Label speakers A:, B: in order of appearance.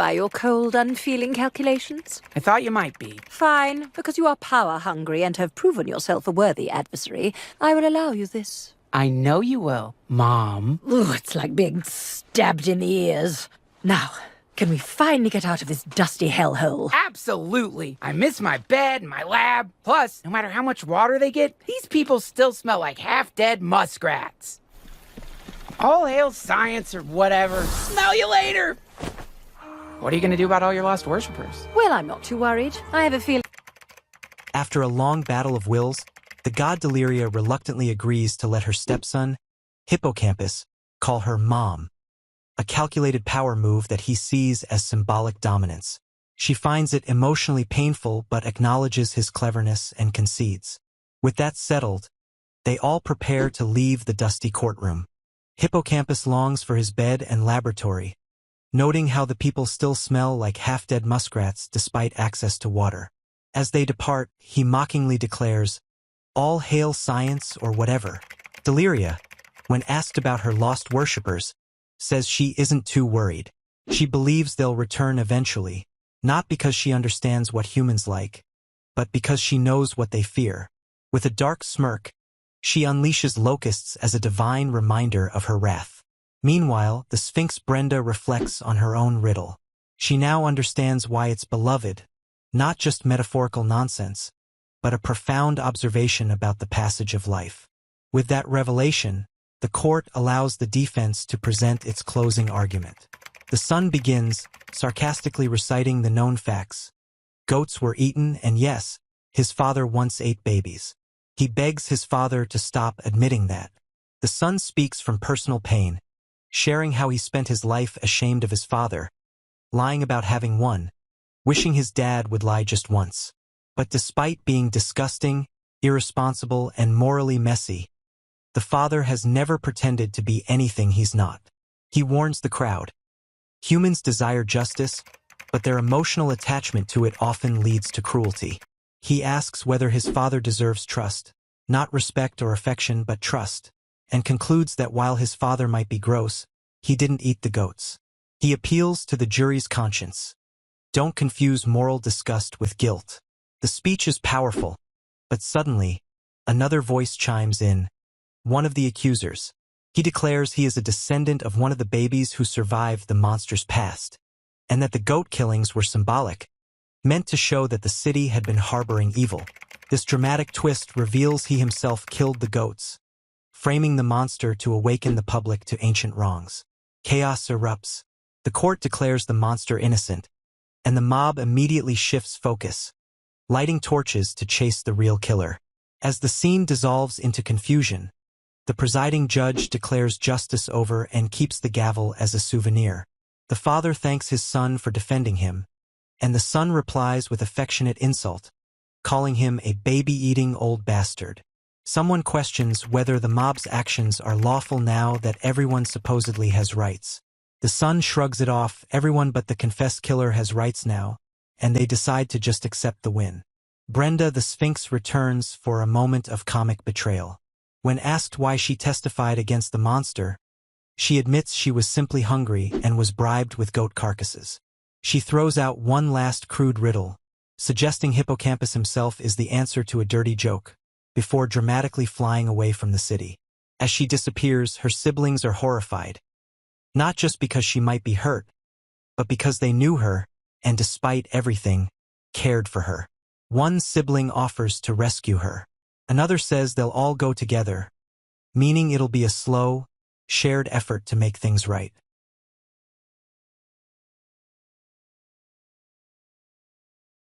A: by your cold, unfeeling calculations?
B: I thought you might be.
A: Fine, because you are power-hungry and have proven yourself a worthy adversary, I will allow you this.
B: I know you will, Mom.
A: Ooh, it's like being stabbed in the ears. Now, can we finally get out of this dusty hellhole?
B: Absolutely. I miss my bed and my lab. Plus, no matter how much water they get, these people still smell like half-dead muskrats. All hail science or whatever. Smell you later. What are you going to do about all your lost worshippers?
A: Well, I'm not too worried. I have a feeling...
C: After a long battle of wills, the god Deliria reluctantly agrees to let her stepson, Hippocampus, call her Mom, a calculated power move that he sees as symbolic dominance. She finds it emotionally painful but acknowledges his cleverness and concedes. With that settled, they all prepare to leave the dusty courtroom. Hippocampus longs for his bed and laboratory, noting how the people still smell like half-dead muskrats despite access to water. As they depart, he mockingly declares, "All hail science or whatever." Deliria, when asked about her lost worshippers, says she isn't too worried. She believes they'll return eventually, not because she understands what humans like, but because she knows what they fear. With a dark smirk, she unleashes locusts as a divine reminder of her wrath. Meanwhile, the Sphinx Brenda reflects on her own riddle. She now understands why it's beloved, not just metaphorical nonsense, but a profound observation about the passage of life. With that revelation, the court allows the defense to present its closing argument. The son begins, sarcastically reciting the known facts. Goats were eaten, and yes, his father once ate babies. He begs his father to stop admitting that. The son speaks from personal pain, sharing how he spent his life ashamed of his father, lying about having one, wishing his dad would lie just once. But despite being disgusting, irresponsible, and morally messy, the father has never pretended to be anything he's not. He warns the crowd. Humans desire justice, but their emotional attachment to it often leads to cruelty. He asks whether his father deserves trust, not respect or affection but trust, and concludes that while his father might be gross, he didn't eat the goats. He appeals to the jury's conscience. Don't confuse moral disgust with guilt. The speech is powerful, but suddenly, another voice chimes in, one of the accusers. He declares he is a descendant of one of the babies who survived the monster's past, and that the goat killings were symbolic, meant to show that the city had been harboring evil. This dramatic twist reveals he himself killed the goats, framing the monster to awaken the public to ancient wrongs. Chaos erupts. The court declares the monster innocent, and the mob immediately shifts focus, lighting torches to chase the real killer. As the scene dissolves into confusion, the presiding judge declares justice over and keeps the gavel as a souvenir. The father thanks his son for defending him, and the son replies with affectionate insult, calling him a baby-eating old bastard. Someone questions whether the mob's actions are lawful now that everyone supposedly has rights. The son shrugs it off, everyone but the confessed killer has rights now, and they decide to just accept the win. Brenda the Sphinx returns for a moment of comic betrayal. When asked why she testified against the monster, she admits she was simply hungry and was bribed with goat carcasses. She throws out one last crude riddle, suggesting Hippocampus himself is the answer to a dirty joke, before dramatically flying away from the city. As she disappears, her siblings are horrified, not just because she might be hurt, but because they knew her, and despite everything, cared for her. One sibling offers to rescue her. Another says they'll all go together, meaning it'll be a slow, shared effort to make things right.